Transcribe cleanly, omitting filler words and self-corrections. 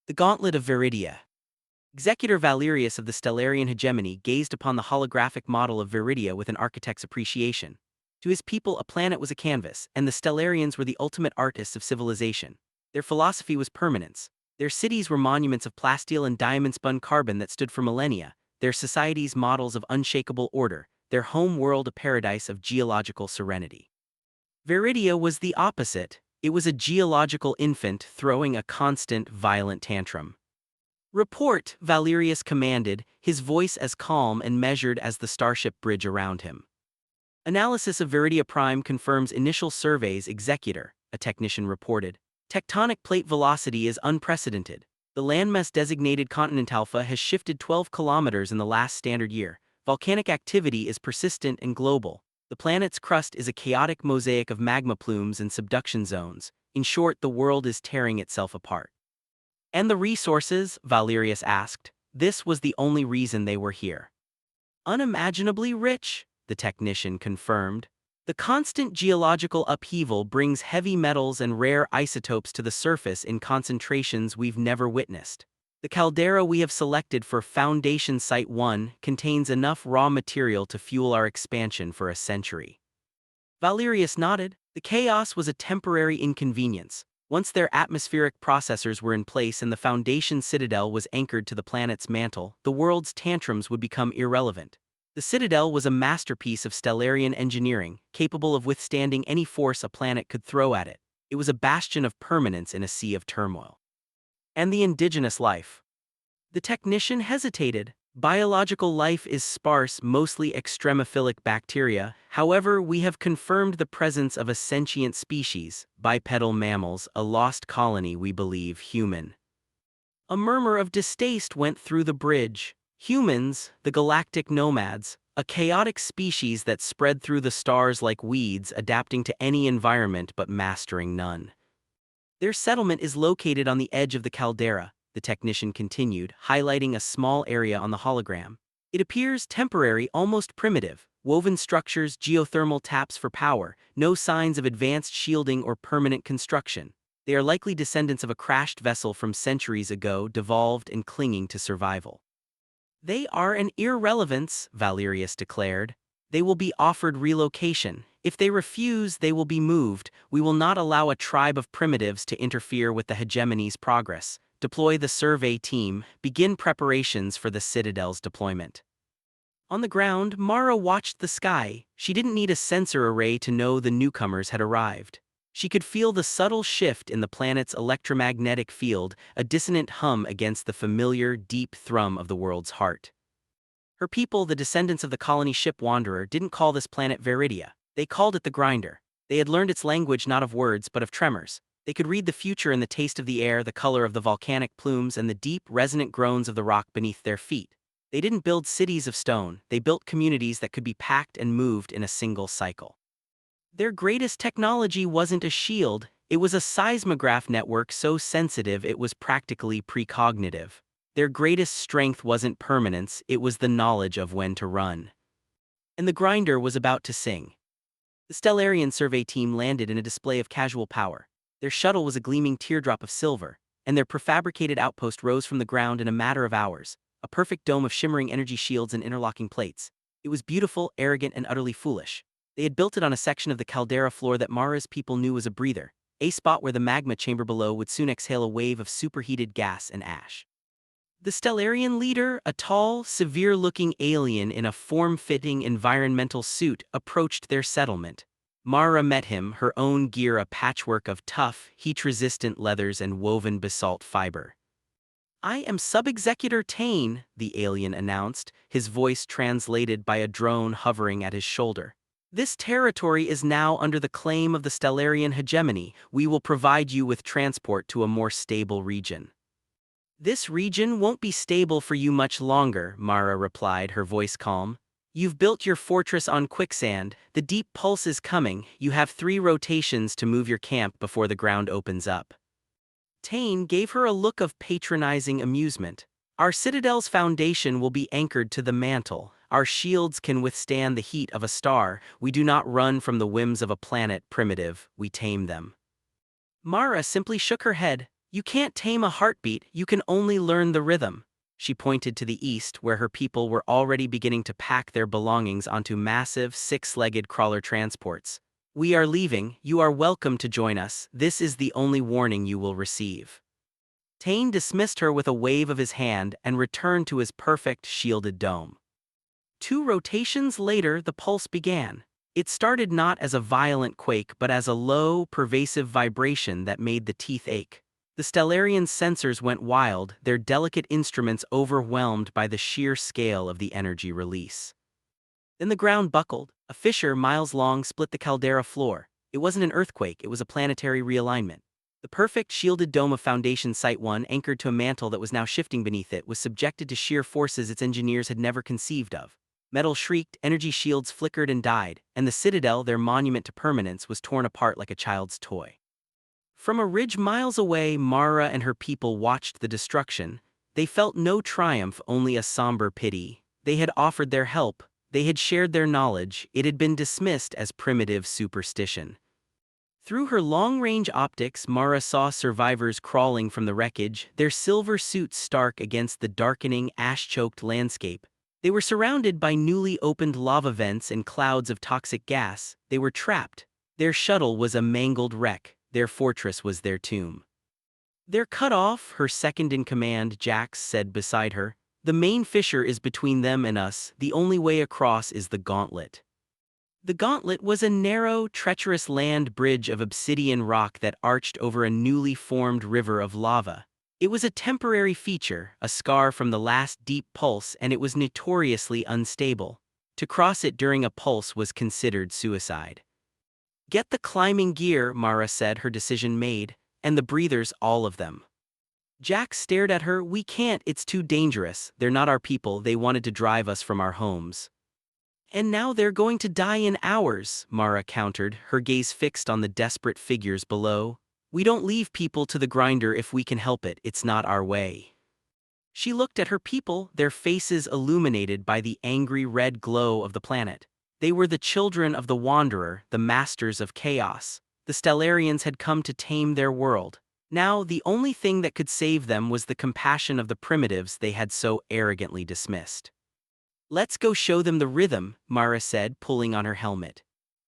The Gauntlet of Veridia. Executor Valerius of the Stellarian Hegemony gazed upon the holographic model of Veridia with an architect's appreciation. To his people, a planet was a canvas, and the Stellarians were the ultimate artists of civilization. Their philosophy was permanence. Their cities were monuments of plasteel and diamond-spun carbon that stood for millennia, their societies models of unshakable order, their home world a paradise of geological serenity. Veridia was the opposite. It was a geological infant throwing a constant, violent tantrum. "Report," Valerius commanded, his voice as calm and measured as the starship bridge around him. "Analysis of Veridia Prime confirms initial surveys, Executor," a technician reported. "Tectonic plate velocity is unprecedented. The landmass designated continent Alpha has shifted 12 kilometers in the last standard year. Volcanic activity is persistent and global. The planet's crust is a chaotic mosaic of magma plumes and subduction zones. In short, the world is tearing itself apart." "And the resources?" Valerius asked. This was the only reason they were here. "Unimaginably rich," the technician confirmed. "The constant geological upheaval brings heavy metals and rare isotopes to the surface in concentrations we've never witnessed. The caldera we have selected for Foundation Site 1 contains enough raw material to fuel our expansion for a century." Valerius nodded. The chaos was a temporary inconvenience. Once their atmospheric processors were in place and the Foundation Citadel was anchored to the planet's mantle, the world's tantrums would become irrelevant. The Citadel was a masterpiece of Stellarian engineering, capable of withstanding any force a planet could throw at it. It was a bastion of permanence in a sea of turmoil. "And the indigenous life?" The technician hesitated. "Biological life is sparse, mostly extremophilic bacteria. However, we have confirmed the presence of a sentient species, bipedal mammals, a lost colony we believe human." A murmur of distaste went through the bridge. Humans, the galactic nomads, a chaotic species that spread through the stars like weeds, adapting to any environment but mastering none. "Their settlement is located on the edge of the caldera," the technician continued, highlighting a small area on the hologram. "It appears temporary, almost primitive. Woven structures, geothermal taps for power, no signs of advanced shielding or permanent construction. They are likely descendants of a crashed vessel from centuries ago, devolved and clinging to survival." "They are an irrelevance," Valerius declared. "They will be offered relocation. If they refuse, they will be moved. We will not allow a tribe of primitives to interfere with the hegemony's progress. Deploy the survey team, begin preparations for the Citadel's deployment." On the ground, Mara watched the sky. She didn't need a sensor array to know the newcomers had arrived. She could feel the subtle shift in the planet's electromagnetic field, a dissonant hum against the familiar, deep thrum of the world's heart. Her people, the descendants of the colony ship Wanderer, didn't call this planet Veridia. They called it the Grinder. They had learned its language not of words but of tremors. They could read the future in the taste of the air, the color of the volcanic plumes, and the deep, resonant groans of the rock beneath their feet. They didn't build cities of stone, they built communities that could be packed and moved in a single cycle. Their greatest technology wasn't a shield, it was a seismograph network so sensitive it was practically precognitive. Their greatest strength wasn't permanence, it was the knowledge of when to run. And the Grinder was about to sing. The Stellarian survey team landed in a display of casual power. Their shuttle was a gleaming teardrop of silver, and their prefabricated outpost rose from the ground in a matter of hours, a perfect dome of shimmering energy shields and interlocking plates. It was beautiful, arrogant, and utterly foolish. They had built it on a section of the caldera floor that Mara's people knew was a breather, a spot where the magma chamber below would soon exhale a wave of superheated gas and ash. The Stellarian leader, a tall, severe-looking alien in a form-fitting environmental suit, approached their settlement. Mara met him, her own gear a patchwork of tough, heat-resistant leathers and woven basalt fiber. "I am Sub-Executor Tame," the alien announced, his voice translated by a drone hovering at his shoulder. "This territory is now under the claim of the Stellarian Hegemony. We will provide you with transport to a more stable region." "This region won't be stable for you much longer," Mara replied, her voice calm. "You've built your fortress on quicksand, the deep pulse is coming, you have 3 rotations to move your camp before the ground opens up." Tane gave her a look of patronizing amusement. "Our Citadel's foundation will be anchored to the mantle. Our shields can withstand the heat of a star. We do not run from the whims of a planet primitive, we tame them." Mara simply shook her head. You can't tame a heartbeat, you can only learn the rhythm. She pointed to the east, where her people were already beginning to pack their belongings onto massive, six-legged crawler transports. We are leaving, you are welcome to join us, this is the only warning you will receive. Tane dismissed her with a wave of his hand and returned to his perfect, shielded dome. 2 rotations later, the pulse began. It started not as a violent quake but as a low, pervasive vibration that made the teeth ache. The Stellarian sensors went wild, their delicate instruments overwhelmed by the sheer scale of the energy release. Then the ground buckled. A fissure miles long split the caldera floor. It wasn't an earthquake, it was a planetary realignment. The perfect shielded dome of Foundation Site 1, anchored to a mantle that was now shifting beneath it, was subjected to sheer forces its engineers had never conceived of. Metal shrieked, energy shields flickered and died, and the citadel, their monument to permanence, was torn apart like a child's toy. From a ridge miles away, Mara and her people watched the destruction. They felt no triumph, only a somber pity. They had offered their help, they had shared their knowledge, it had been dismissed as primitive superstition. Through her long-range optics, Mara saw survivors crawling from the wreckage, their silver suits stark against the darkening, ash-choked landscape. They were surrounded by newly opened lava vents and clouds of toxic gas. They were trapped. Their shuttle was a mangled wreck. Their fortress was their tomb. "They're cut off," her second-in-command, Jax, said beside her. "The main fissure is between them and us. The only way across is the Gauntlet." The Gauntlet was a narrow, treacherous land bridge of obsidian rock that arched over a newly formed river of lava. It was a temporary feature, a scar from the last deep pulse, and it was notoriously unstable. To cross it during a pulse was considered suicide. "Get the climbing gear," Mara said, her decision made, "and the breathers, all of them." Jack stared at her. "We can't, it's too dangerous. They're not our people, they wanted to drive us from our homes." "And now they're going to die in ours," Mara countered, her gaze fixed on the desperate figures below. "We don't leave people to the grinder if we can help it, it's not our way." She looked at her people, their faces illuminated by the angry red glow of the planet. They were the children of the Wanderer, the masters of chaos. The Stellarians had come to tame their world. Now, the only thing that could save them was the compassion of the primitives they had so arrogantly dismissed. "Let's go show them the rhythm," Mara said, pulling on her helmet.